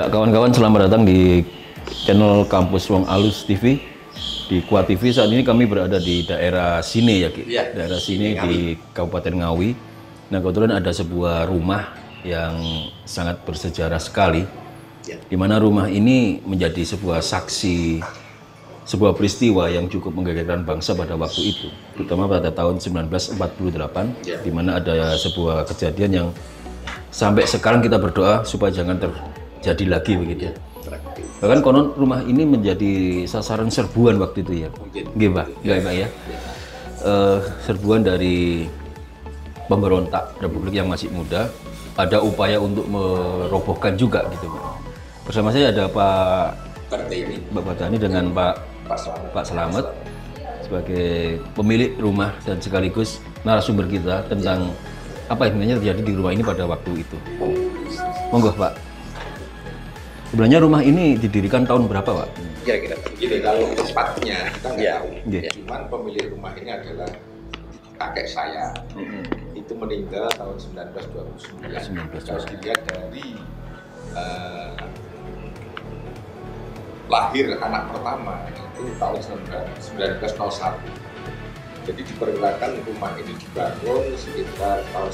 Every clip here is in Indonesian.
Ya, kawan-kawan, selamat datang di channel Kampus Wong Alus TV. Di Kuat TV saat ini kami berada di daerah Sine ya, Ki? Ya, daerah Sine di Kabupaten Ngawi. Nah, kebetulan ada sebuah rumah yang sangat bersejarah sekali. Ya. Di mana rumah ini menjadi sebuah saksi, sebuah peristiwa yang cukup menggegerkan bangsa pada waktu itu, terutama pada tahun 1948, Ya. di mana ada sebuah kejadian yang sampai sekarang kita berdoa supaya jangan terjadi lagi begitu. Bahkan konon rumah ini menjadi sasaran serbuan waktu itu ya. Nggih, Pak. Nggih, Pak ya. Serbuan dari pemberontak Republik yang masih muda, ada upaya untuk merobohkan juga gitu, Pak. Bersama saya ada Pak Batani dengan Pak Slamet sebagai pemilik rumah dan sekaligus narasumber kita tentang apa yang sebenarnya terjadi di rumah ini pada waktu itu. Monggo, Pak. Sebenarnya rumah ini didirikan tahun berapa, Pak? Kira-kira begini, kalau tepatnya kita nggak tahu. Yeah. Cuman pemilik rumah ini adalah kakek saya. Itu meninggal tahun 1929. Kalau dilihat dari lahir anak pertama itu tahun 1901. Jadi diperkirakan rumah ini dibangun sekitar tahun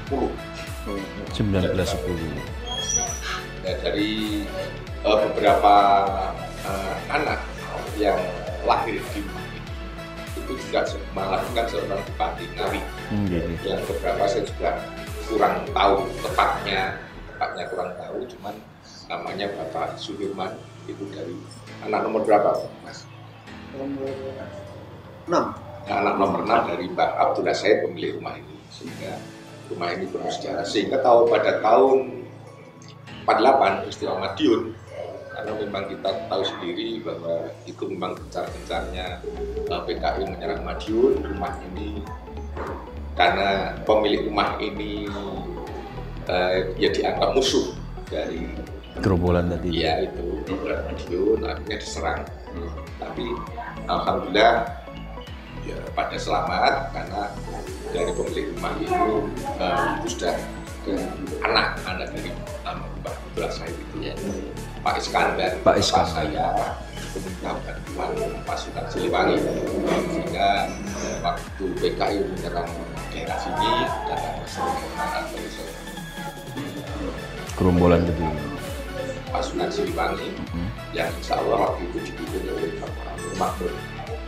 1910. 1910. Ya, dari beberapa anak yang lahir di rumah ini itu juga melakukan seorang bupati Ngawi. Yang beberapa saya juga kurang tahu tepatnya kurang tahu, cuman namanya Bapak Sudirman itu dari anak nomor berapa, Mas? Nomor 6. Anak nomor 6 dari Mbak Abdullah Said, pemilik rumah ini. Sehingga rumah ini penuh sejarah. Sehingga pada tahun 48 peristiwa Madiun, karena memang kita tahu sendiri bahwa itu memang gencar-gencarnya PKI menyerang Madiun. Rumah ini karena pemilik rumah ini ya dianggap musuh dari Gerombolan tadi. ya itu Madiun, akhirnya diserang. Tapi alhamdulillah ya pada selamat, karena dari pemilik rumah itu sudah anak dari Mbak Abdullah Said itu ya, Pak Iskandar. Saya meminta bantuan pasukan Siliwangi, sehingga waktu PKI menyerang daerah sini datang Gerombolan tadi. pasukan Siliwangi yang insya Allah waktu itu dipimpin oleh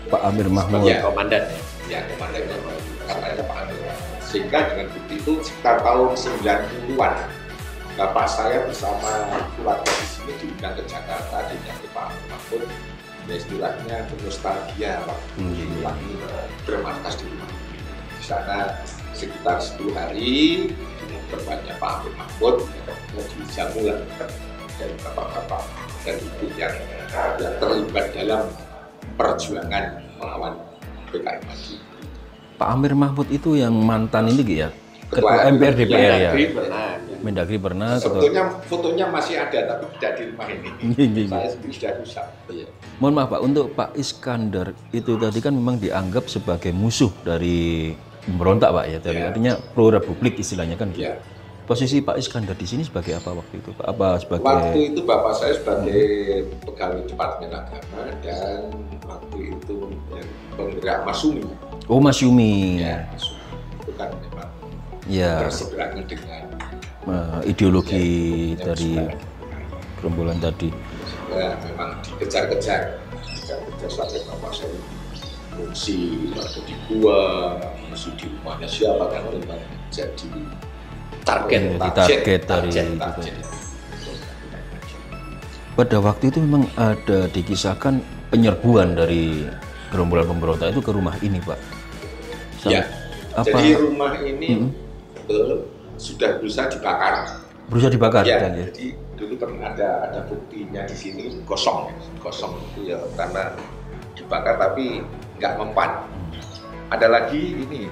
Pak Amir Mahmud. Ya, komandan. Ya, komandannya katanya Pak Amir. Sehingga dengan bukti itu sekitar tahun 90-an, Bapak saya bersama keluarga di sini diundang ke Jakarta, diundang ke Pak Amir Mahmud. Ya, istilahnya nostalgia waktu Siliwangi bermarkas di rumah. Di sana sekitar 10 hari berbanyak Pak Amir Mahmud di jamulan dari bapak-bapak dan ibu yang terlibat dalam perjuangan melawan PKI Madiun. Pak Amir Mahmud itu yang mantan ini ya, Ketua MPR DPR ya. Mendagri pernah. Sebetulnya fotonya masih ada tapi tidak di rumah ini. Saya sendiri sudah rusak. Mohon maaf, Pak, untuk Pak Iskandar itu tadi kan memang dianggap sebagai musuh dari pemberontak, Pak ya. Dari artinya pro republik istilahnya kan. Ya. Posisi Pak Iskandar di sini sebagai apa waktu itu, Pak? Apa sebagai Waktu itu bapak saya sebagai pegawai Departemen Agama dan waktu itu penggerak Masumi. Oh, Mas Yumi. Ya, Masumi. Itu kan memang Ya. berseberangan dengan Ideologi dari gerombolan tadi. ya, memang dikejar-kejar sampai bapak saya fungsi ada di gua, fungsi di rumahnya siapa, kan memang jadi target dari itu. Pada waktu itu memang ada dikisahkan penyerbuan dari gerombolan pemberontak itu ke rumah ini, Pak. Ya. Jadi rumah ini sudah berusaha dibakar. Berusaha dibakar, Ya, dan, ya. jadi dulu pernah ada buktinya di sini kosong itu ya karena dibakar tapi nggak mempan. Ada lagi ini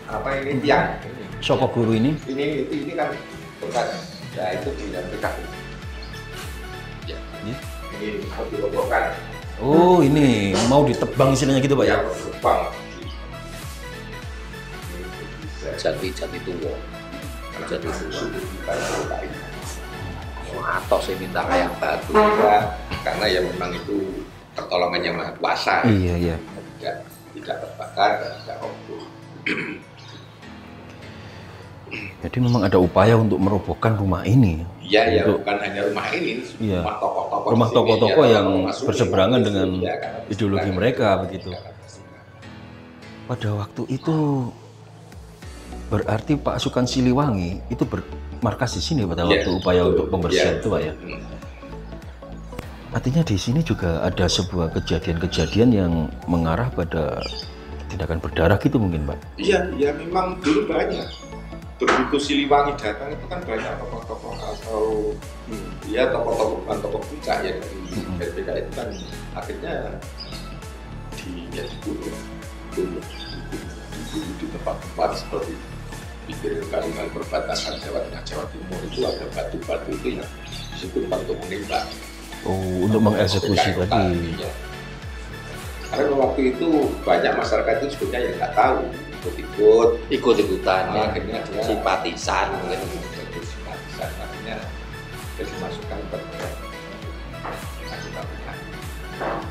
apa ini tiang ini. Soko guru ini? Ini kan bekas, ya itu di PKI. Ya, ini mau dirobohkan. Oh, ini mau ditebang istilahnya gitu, Pak ya? Tebang. Jati tua. Jadi PKI. atau saya minta kayak batu ya, karena ya memang itu pertolongan yang maha kuasa. Iya. Tidak terbakar dan tidak roboh. Jadi memang ada upaya untuk merobohkan rumah ini. Iya, ya Untuk- bukan hanya rumah ini, Iya. rumah tokoh-tokoh Rumah di sini, tokoh-tokoh ya, yang tokoh-tokoh berseberangan Sunda, dengan ya, karena ideologi berseberangan mereka, dengan begitu. Jakarta Sunda. Pada waktu itu berarti Pak Sukan Siliwangi itu bermarkas di sini pada Iya, waktu upaya betul. untuk pembersihan Iya. itu, Pak ya. Artinya di sini juga ada sebuah kejadian-kejadian yang mengarah pada tindakan berdarah gitu mungkin, Pak. Iya, ya memang dulu banyak. Begitu Siliwangi datang itu kan banyak tokoh-tokoh atau ya tokoh-tokoh bukan tokoh puncak ya dari PKI itu kan akhirnya dibunuh di tempat-tempat seperti pinggir kalian perbatasan Jawa Tengah Jawa Timur itu ada batu-batu itu yang situ untuk menembak. Oh, untuk mengeksekusi PKI tadi. ya. Karena waktu itu banyak masyarakat itu sebenarnya yang nggak tahu ikut-ikut ikut-ikutan ya, akhirnya dia simpatisan mungkin. simpatisan akhirnya jadi masukan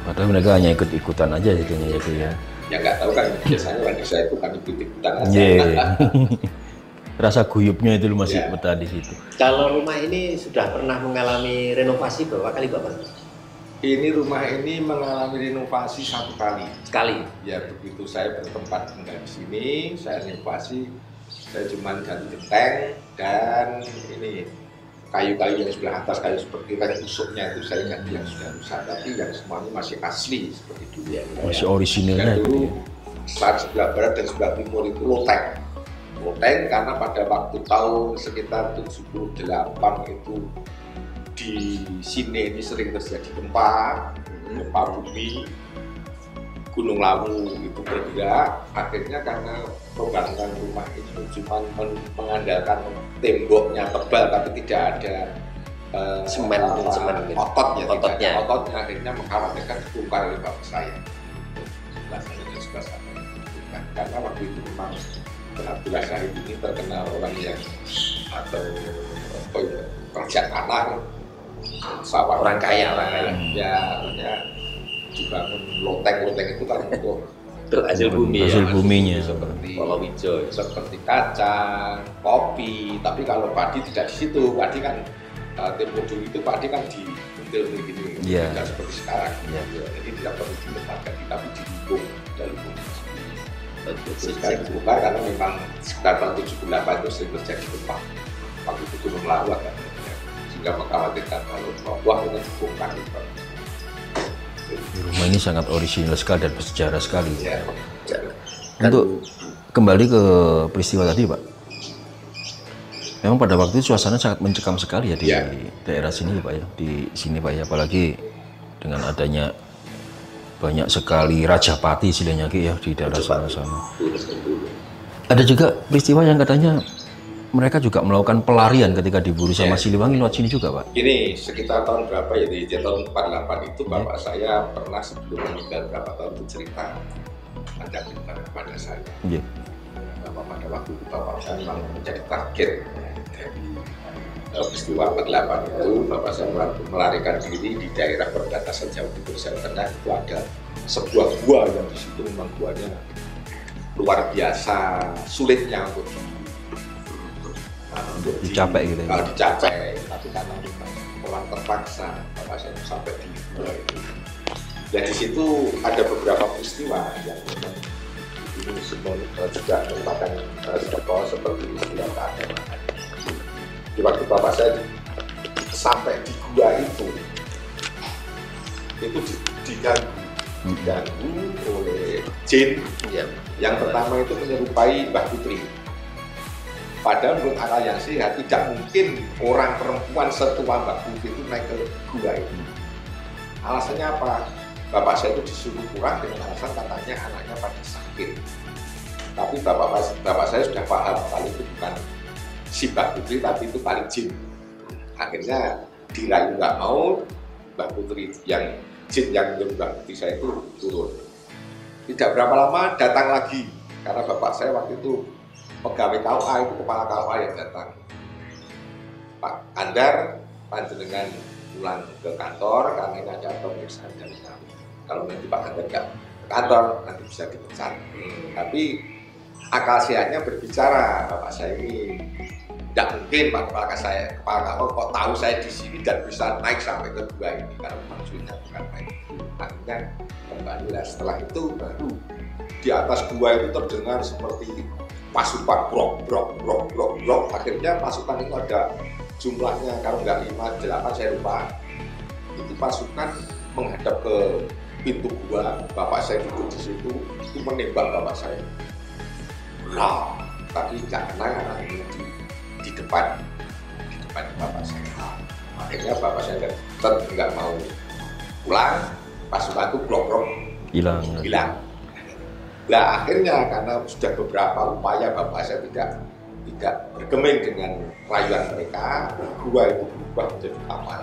Padahal mereka hanya ikut-ikutan aja jadinya gitu ya. ya nggak tahu kan biasanya orang desa itu kan ikut-ikutan aja. Iya. Rasa guyupnya itu masih Iya. betah di situ. Kalau rumah ini sudah pernah mengalami renovasi berapa kali Bapak? Ini rumah ini mengalami renovasi 1 kali. Sekali. Ya begitu saya bertempat tinggal di sini, saya renovasi, saya cuma ganti genteng dan ini kayu-kayu yang sebelah atas, kayu seperti rek usuknya itu saya ganti yang sudah rusak, tapi yang semuanya masih asli seperti dulu ya. Masih orisinilnya Dan gitu dulu ya. saat sebelah barat dan sebelah timur itu loteng. Loteng karena pada waktu tahun sekitar 78 itu di sini ini sering terjadi gempa bumi, Gunung Lawu itu bergerak. Akhirnya karena pembangunan rumah itu cuma mengandalkan temboknya tebal tapi tidak ada Semen gitu. ototnya, Ototnya. ototnya akhirnya mengkhawatirkan dibongkar oleh bapak saya. Rasanya dan sebelah sana. Karena waktu itu memang Abdullah Syahid ini terkenal orang yang atau kerja tanah, sawah, Orang kaya. ya dibangun loteng itu kan untuk Hasil bumi Hasil ya. buminya. seperti Palawija. seperti kacang, kopi, tapi kalau padi tidak di situ. Padi kan tempo dulu itu padi kan di bentil begini, Iya. tidak seperti sekarang. Iya. Jadi tidak perlu ditempatkan, tapi didukung dalam bumi. Betul. Sekarang dibongkar karena memang sekitar tahun 78 itu sering terjadi gempa. Waktu itu Gunung Lawu kan, sehingga mengkhawatirkan kalau wah ini dibongkar. Rumah ini sangat orisinal sekali dan bersejarah sekali. Ya. Untuk kembali ke peristiwa tadi, Pak. Memang pada waktu itu suasana sangat mencekam sekali ya di Ya. daerah sini, Pak ya. Di sini, Pak ya. Apalagi dengan adanya banyak sekali rajapati istilahnya Ki, ya di daerah sana. Ada juga peristiwa yang katanya mereka juga melakukan pelarian ketika diburu sama Ya. Siliwangi lewat sini juga, Pak. Ini sekitar tahun berapa ya, di tahun 48 itu bapak saya pernah sebelum meninggal berapa tahun itu cerita ada kepada saya. Iya. Bahwa pada waktu itu bapak saya memang menjadi target dari peristiwa 48 itu. Bapak saya melarikan diri di daerah perbatasan Jawa Timur Jawa Tengah. Itu ada sebuah gua yang di situ memang guanya luar biasa sulitnya untuk Dicapai gitu ya. Kalau dicapai, tapi karena memang orang terpaksa, bapak saya sampai di gua itu. Ya di situ ada beberapa peristiwa yang memang ini semua juga merupakan seperti istilah keagamaan. Di waktu bapak saya sampai di gua itu diganggu oleh jin Ya. yang pertama itu menyerupai Mbah Putri. Padahal menurut akal yang sehat tidak mungkin orang perempuan setua Mbak Putri itu naik ke gua itu. Alasannya apa? Bapak saya itu disuruh pulang dengan alasan katanya anaknya pada sakit. Tapi bapak saya sudah paham kalau itu bukan si Mbak Putri, tapi itu paling jin. Akhirnya dirayu nggak mau, Mbak Putri yang jin yang menyuruh Mbak Putri saya itu turun. Tidak berapa lama datang lagi karena bapak saya waktu itu pegawai KUA, itu kepala KUA yang datang. Pak Andar, panjenengan pulang ke kantor karena ini ada pemeriksaan dari kami. Kalau nanti Pak Kandar nggak ke kantor, nanti bisa dipecat. Tapi akal sehatnya berbicara, Bapak saya ini tidak mungkin Pak Kepala Kantor kok tahu saya di sini dan bisa naik sampai ke 2 ini karena maksudnya bukan main. Akhirnya kembalilah setelah itu baru di atas 2 itu terdengar seperti pasukan brok. Akhirnya pasukan itu ada jumlahnya kalau nggak 5, 8 saya lupa. Itu pasukan menghadap ke pintu gua, bapak saya duduk di situ, itu menembak bapak saya. Nah, tapi karena ini di depan bapak saya. Akhirnya bapak saya tetap nggak mau pulang, pasukan itu blok hilang. Nah akhirnya karena sudah beberapa upaya bapak saya tidak bergeming dengan rayuan mereka, gua itu berubah menjadi kamar.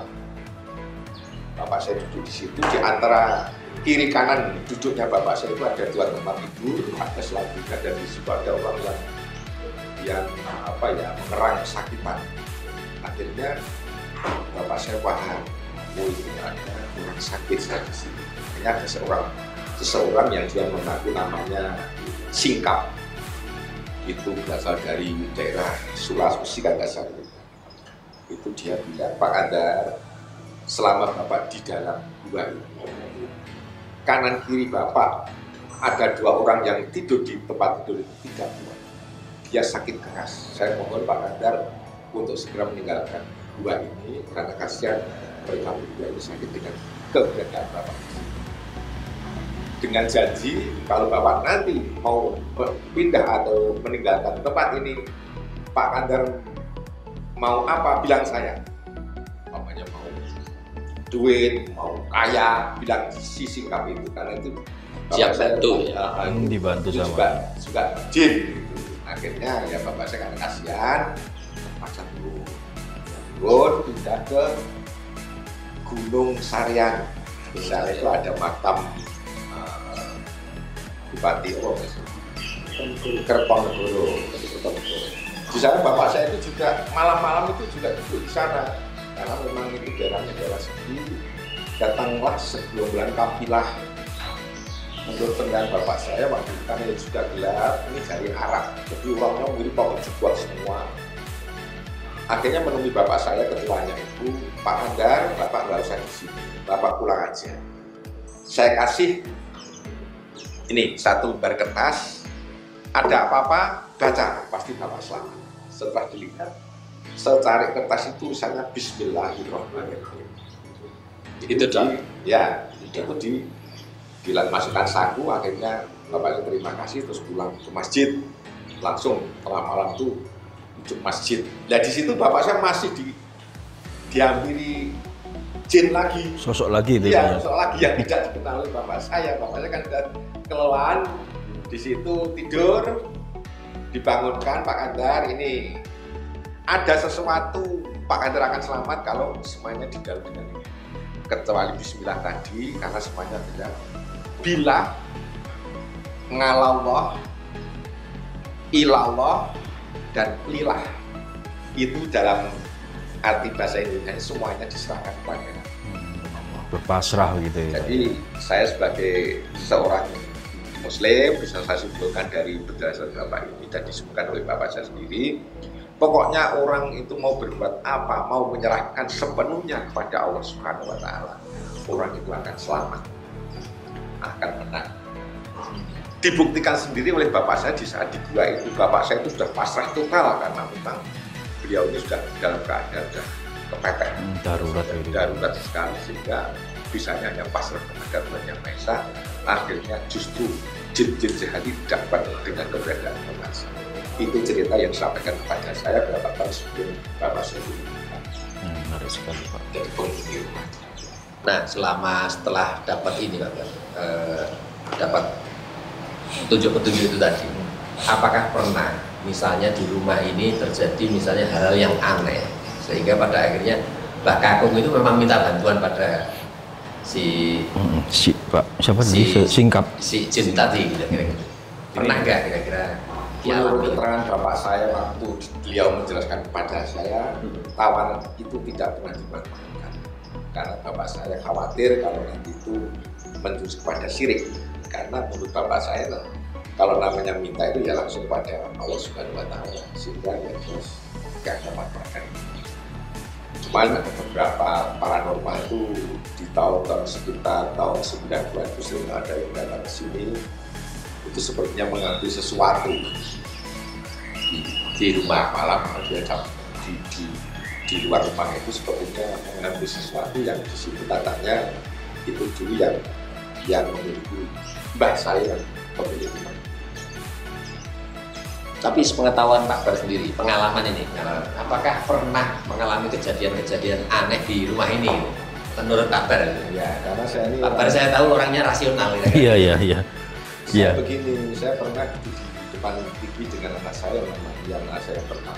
Bapak saya duduk di situ, di antara kiri kanan duduknya bapak saya itu ada 2 tempat tidur, ada selanjutnya dan di situ ada orang yang mengerang kesakitan. Akhirnya bapak saya paham, itu ada orang sakit saya di sini. Akhirnya ada seseorang yang dia mengaku namanya Singkap, itu berasal dari daerah Sulawesi kan nggak salah. Itu dia bilang, Pak Kandar, selama bapak di dalam gua ini, kanan kiri bapak ada 2 orang yang tidur di tempat tidur itu tidak kuat. Dia sakit keras. Saya mohon Pak Kandar untuk segera meninggalkan gua ini karena kasihan mereka berdua ini sakit dengan keberadaan bapak. Dengan janji kalau bapak nanti mau pindah atau meninggalkan tempat ini, Pak Kandar mau apa bilang saya. Mamanya mau duit, mau kaya, bilang si Singkap itu karena itu siap bantu ya. Dibantu sama juga jin. Gitu. Akhirnya ya bapak saya karena kasihan, terpaksa turun pindah ke Gunung Sarian. Di sana itu ada makam Bupati Kertonegoro. Di sana bapak saya itu juga malam-malam itu juga duduk di sana karena memang itu daerahnya daerah sepi. Datanglah sebelum bulan kafilah menurut pendapat bapak saya waktu itu kan sudah gelap, ini dari Arab, jadi orangnya mirip pakai jubah semua. Akhirnya menemui bapak saya ketuanya itu, Pak Kandar, bapak nggak usah di sini, bapak pulang aja. Saya kasih ini 1 lembar kertas, ada apa-apa, baca, pasti bapak selamat. Setelah dilihat, secari kertas itu tulisannya Bismillahirrahmanirrahim. Itu dimasukkan saku, akhirnya bapaknya terima kasih terus pulang ke masjid. Langsung setelah malam itu ke masjid. Nah di situ bapak saya masih dihampiri jin lagi. Sosok lagi itu. Iya, sosok lagi yang tidak dikenal oleh bapak saya. Bapak saya kan sudah kelelahan, di situ tidur, dibangunkan Pak Kandar, ini ada sesuatu, Pak Kandar akan selamat kalau semuanya di dalam ini. Kecuali Bismillah tadi, karena semuanya tidak. Bila ngalallah, ilallah, dan lilah, itu dalam arti bahasa Indonesia semuanya diserahkan kepada berpasrah gitu ya. Jadi saya sebagai seorang Muslim bisa saya simpulkan dari penjelasan Bapak ini dan disebutkan oleh Bapak saya sendiri. Pokoknya orang itu mau berbuat apa, mau menyerahkan sepenuhnya kepada Allah Subhanahu Wa Taala, orang itu akan selamat, akan menang. Dibuktikan sendiri oleh bapak saya di saat di gua itu, bapak saya itu sudah pasrah total karena memang beliau ini sudah dalam keadaan sudah kepepet, darurat sekali, sehingga bisanya hanya pasrah kepada Tuhan Yang Maha Esa. Akhirnya justru jin-jin jahat dapat dengan keberadaan bapak saya. Itu cerita yang disampaikan kepada saya beberapa tahun sebelum bapak saya menarik sekali Pak. Jadi penghuni rumah. Nah, setelah dapat ini Pak, dapat petunjuk-petunjuk itu tadi, apakah pernah misalnya di rumah ini terjadi misalnya hal yang aneh sehingga pada akhirnya Mbak Kakung itu memang minta bantuan pada si Pak siapa si Singkap, si jin tadi kira-kira. Pernah nggak kira-kira Menurut keterangan bapak saya waktu beliau menjelaskan kepada saya, tawanan itu tidak pernah dimanfaatkan. Karena bapak saya khawatir kalau nanti itu menjurus kepada syirik. Karena menurut bapak saya, kalau namanya minta itu ya langsung pada Allah Subhanahu wa Ta'ala, sehingga ya terus gak dapat makan. Cuman ada beberapa paranormal itu di tahun sekitar tahun 90-an itu sering ada yang datang ke sini, itu sepertinya mengambil sesuatu di rumah malam, di luar rumah itu sepertinya mengambil sesuatu yang di situ katanya itu dulu yang memiliki mbah saya yang pemilik rumah. Tapi sepengetahuan Pak Bar sendiri, pengalaman ini, apakah pernah mengalami kejadian-kejadian aneh di rumah ini? Menurut Pak Bar? Ya, karena saya ini Pak Bar saya tahu orangnya rasional. Iya. Saya begini, saya pernah di depan TV dengan anak saya yang anak saya pertama.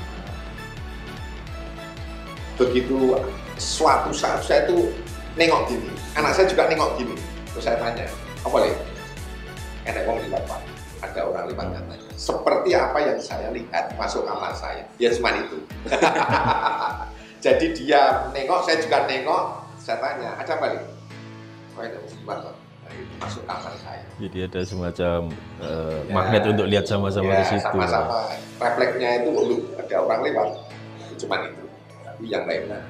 Begitu suatu saat saya tuh nengok gini, anak saya juga nengok gini. Terus saya tanya, apa lihat? Enak orang lihat Pak, ada orang lewat katanya. Seperti apa yang saya lihat masuk kamar saya, ya cuma itu. Jadi dia nengok, saya juga nengok. Saya tanya, ada apa nih? Oh itu gimana? Masuk kamar saya. Jadi ada semacam magnet untuk lihat sama-sama di situ. Sama-sama. Refleksnya itu ada orang lewat. Cuma itu. Tapi yang lainnya,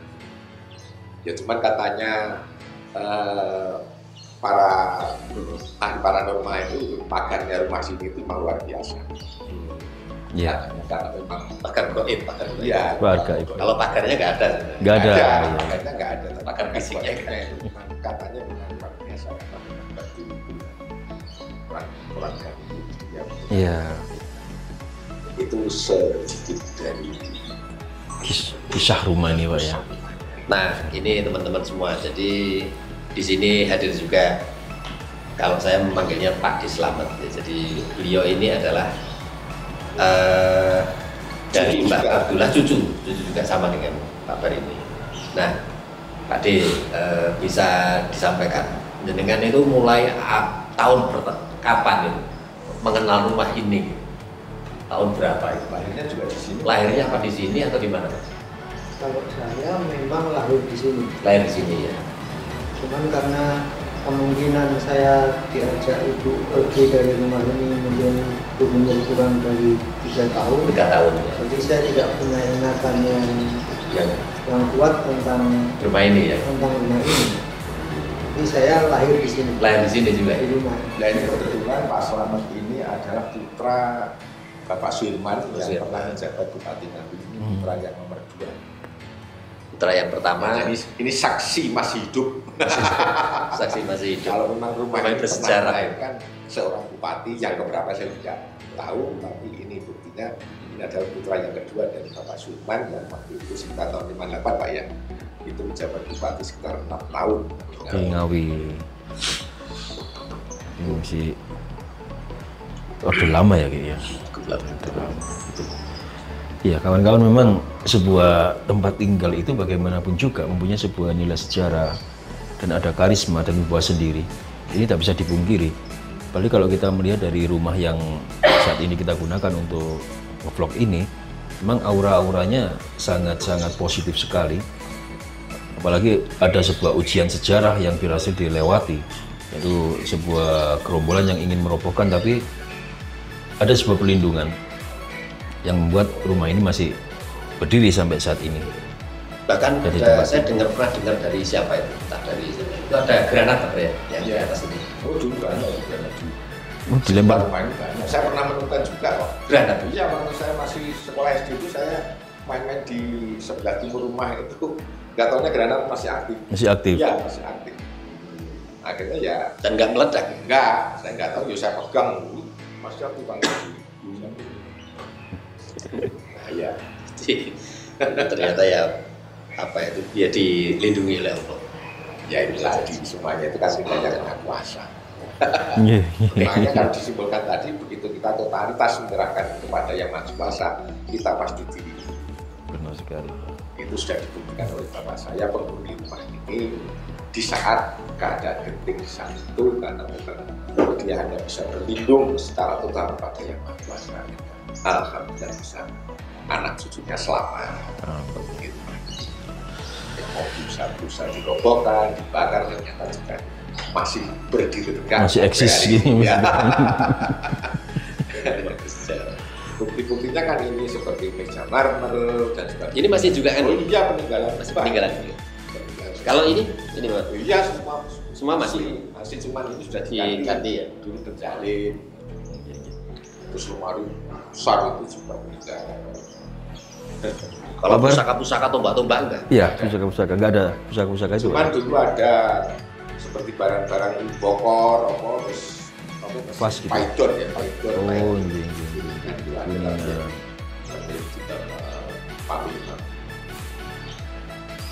ya cuma katanya para ahli paranormal itu pagarnya rumah sini itu memang luar biasa. Iya. Karena memang Pagar goib, pagar goib. iya. Kalau pagarnya nggak ada. Nggak ada. Pagarnya nggak ada. Pagar fisiknya itu katanya memang luar biasa. Orang Iya. itu sedikit dari Kisah rumah ini Pak ya. Nah, ini teman-teman semua. Jadi di sini hadir juga, kalau saya memanggilnya Pak Dislamet. Jadi beliau ini adalah dari Mbak Abdullah, cucu juga sama dengan Pak Bar ini. Nah, Pak D, bisa disampaikan jenengan itu mulai tahun kapan itu mengenal rumah ini? Tahun berapa itu? lahirnya juga di sini. Lahirnya apa di sini atau di mana? Kalau saya memang lahir di sini. Lahir di sini ya. Cuman karena kemungkinan saya diajak ibu pergi dari rumah ini mungkin berumur kurang dari 3 tahun. 3 tahun ya. Jadi saya tidak punya ingatan yang kuat tentang Rumah ini ya. tentang rumah ini. Tapi saya lahir di sini. Lahir di sini juga. Di rumah. Dan kebetulan Pak Slamet ini adalah putra Bapak Suirman yang pernah menjabat Bupati Ngawi. Ini putra yang nomor 2. Putra yang pertama. Jadi ini saksi masih hidup. Saksi masih hidup. Kalau memang rumah Rumah ini bersejarah. kan seorang bupati yang keberapa saya tidak tahu, tapi ini buktinya ini adalah putra yang kedua dari Bapak Suirman yang waktu itu sekitar tahun 58 Pak ya. Itu menjabat bupati sekitar 6 tahun. Di Ngawi. Ini masih udah lama ya kayaknya. Ya kawan-kawan, memang sebuah tempat tinggal itu bagaimanapun juga mempunyai sebuah nilai sejarah dan ada karisma dan wibawa sendiri. Ini tak bisa dipungkiri. Apalagi kalau kita melihat dari rumah yang saat ini kita gunakan untuk vlog ini, memang aura-auranya sangat-sangat positif sekali. Apalagi ada sebuah ujian sejarah yang berhasil dilewati, yaitu sebuah gerombolan yang ingin merobohkan, tapi ada sebuah perlindungan yang membuat rumah ini masih berdiri sampai saat ini. Bahkan saya pernah dengar dari siapa itu, entah dari itu ada granat apa ya yang di atas ini. Oh dulu kan, granat dulu. Dilempar. Main-main. Saya pernah menemukan juga kok. Granat. Iya, waktu saya masih sekolah SD itu saya main-main di sebelah timur rumah itu, nggak taunya granat masih aktif. Masih aktif. Iya, masih aktif. Akhirnya ya, Dan nggak meledak. enggak, saya nggak tahu, ya saya pegang dulu, masih aktif banget. Nah, ya. Ternyata ya apa itu dia dilindungi oleh Allah. Ya itu tadi, semuanya itu kan sebenarnya kena kuasa. Iya. Makanya kalau disimpulkan tadi, begitu kita totalitas menyerahkan kepada yang maha kuasa, kita pasti diri. Benar sekali. Itu sudah dibuktikan oleh bapak saya, penghuni rumah ini, di saat keadaan genting saat itu, karena memang dia hanya bisa berlindung secara total pada yang maha kuasa. alhamdulillah bisa anak cucunya selamat. Gitu. Mobil berusaha dirobohkan, dibakar, ternyata juga masih berdiri tegak. Masih eksis gini. Ya. Bukti-buktinya kan ini seperti meja marmer dan sebagainya. Ini masih juga kan? Oh iya, peninggalan. Masih peninggalan. Kalau ini Pak? Iya, Semua masih cuman ini sudah diganti ya. Dulu terjalin. Terus lemari besar itu juga peninggalan. Kalau pusaka-pusaka tombak-tombak enggak? Iya, pusaka-pusaka enggak ada pusaka-pusaka itu. Cuman dulu ada seperti barang-barang bokor, terus Pas gitu. paidon ya, paidon. Oh, iya.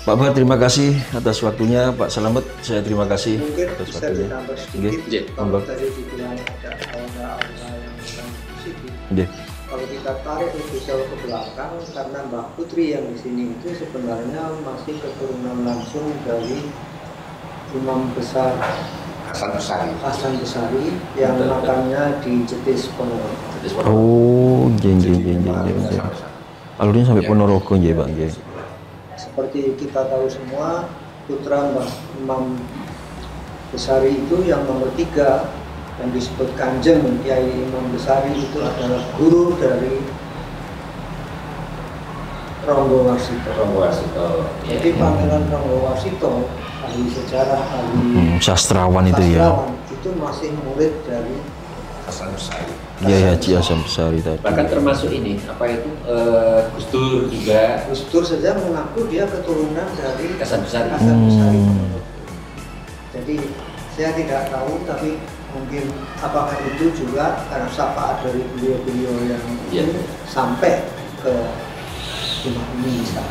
Pak Bar, terima kasih atas waktunya. Pak Slamet, saya terima kasih Mungkin atas bisa waktunya. ditambah Nggih, sedikit. Kalau monggo. tadi dibilang ada aura-aura yang kurang positif. Nggih. Kalau kita tarik lebih jauh ke belakang, karena Mbak Putri yang di sini itu sebenarnya masih keturunan langsung dari Imam Besar Hasan Besari yang makamnya di Jetis Ponorogo. Oh, jeng. Alurnya sampai Ponorogo nggih, Pak nggih. Seperti kita tahu semua, putra Mbah Imam Besari itu yang nomor 3 yang disebut Kanjeng Kiai Imam Besari itu adalah guru dari Ronggo Warsito. Jadi Pangeran Ronggo Warsito, ahli sejarah, ahli Sastrawan itu ya. itu masih murid dari Hasan Besari. Iya, Haji Hasan Besari tadi. Bahkan termasuk ini, apa itu, Gus Dur juga. Gus Dur saja mengaku dia keturunan dari Hasan Besari. Hasan Besari. Jadi saya tidak tahu, tapi mungkin apakah itu juga karena syafaat dari beliau-beliau yang sampai ke rumah ini bisa.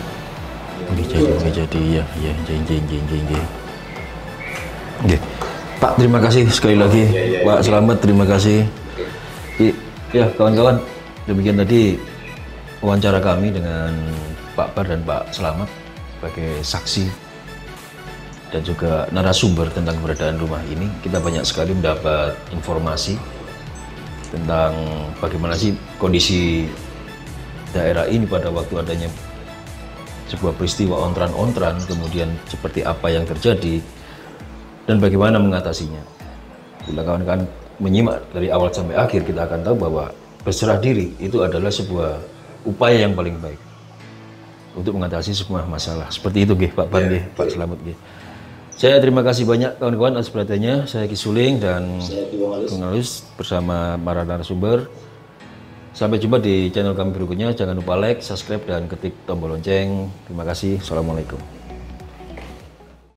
Jadi ya, jeng. Oke. Pak, terima kasih sekali lagi. Pak Slamet, terima kasih. Ya, kawan-kawan, demikian tadi wawancara kami dengan Pak Bar dan Pak Slamet sebagai saksi dan juga narasumber tentang keberadaan rumah ini. Kita banyak sekali mendapat informasi tentang bagaimana sih kondisi daerah ini pada waktu adanya sebuah peristiwa ontran-ontran, kemudian seperti apa yang terjadi dan bagaimana mengatasinya. Bila kawan-kawan menyimak dari awal sampai akhir, kita akan tahu bahwa berserah diri itu adalah sebuah upaya yang paling baik untuk mengatasi semua masalah. Seperti itu, Pak Bar, Pak Slamet. Saya terima kasih banyak kawan-kawan atas perhatiannya. Saya Ki Suling dan Bung Alus bersama para narasumber. Sampai jumpa di channel kami berikutnya. Jangan lupa like, subscribe, dan ketik tombol lonceng. Terima kasih. Assalamualaikum.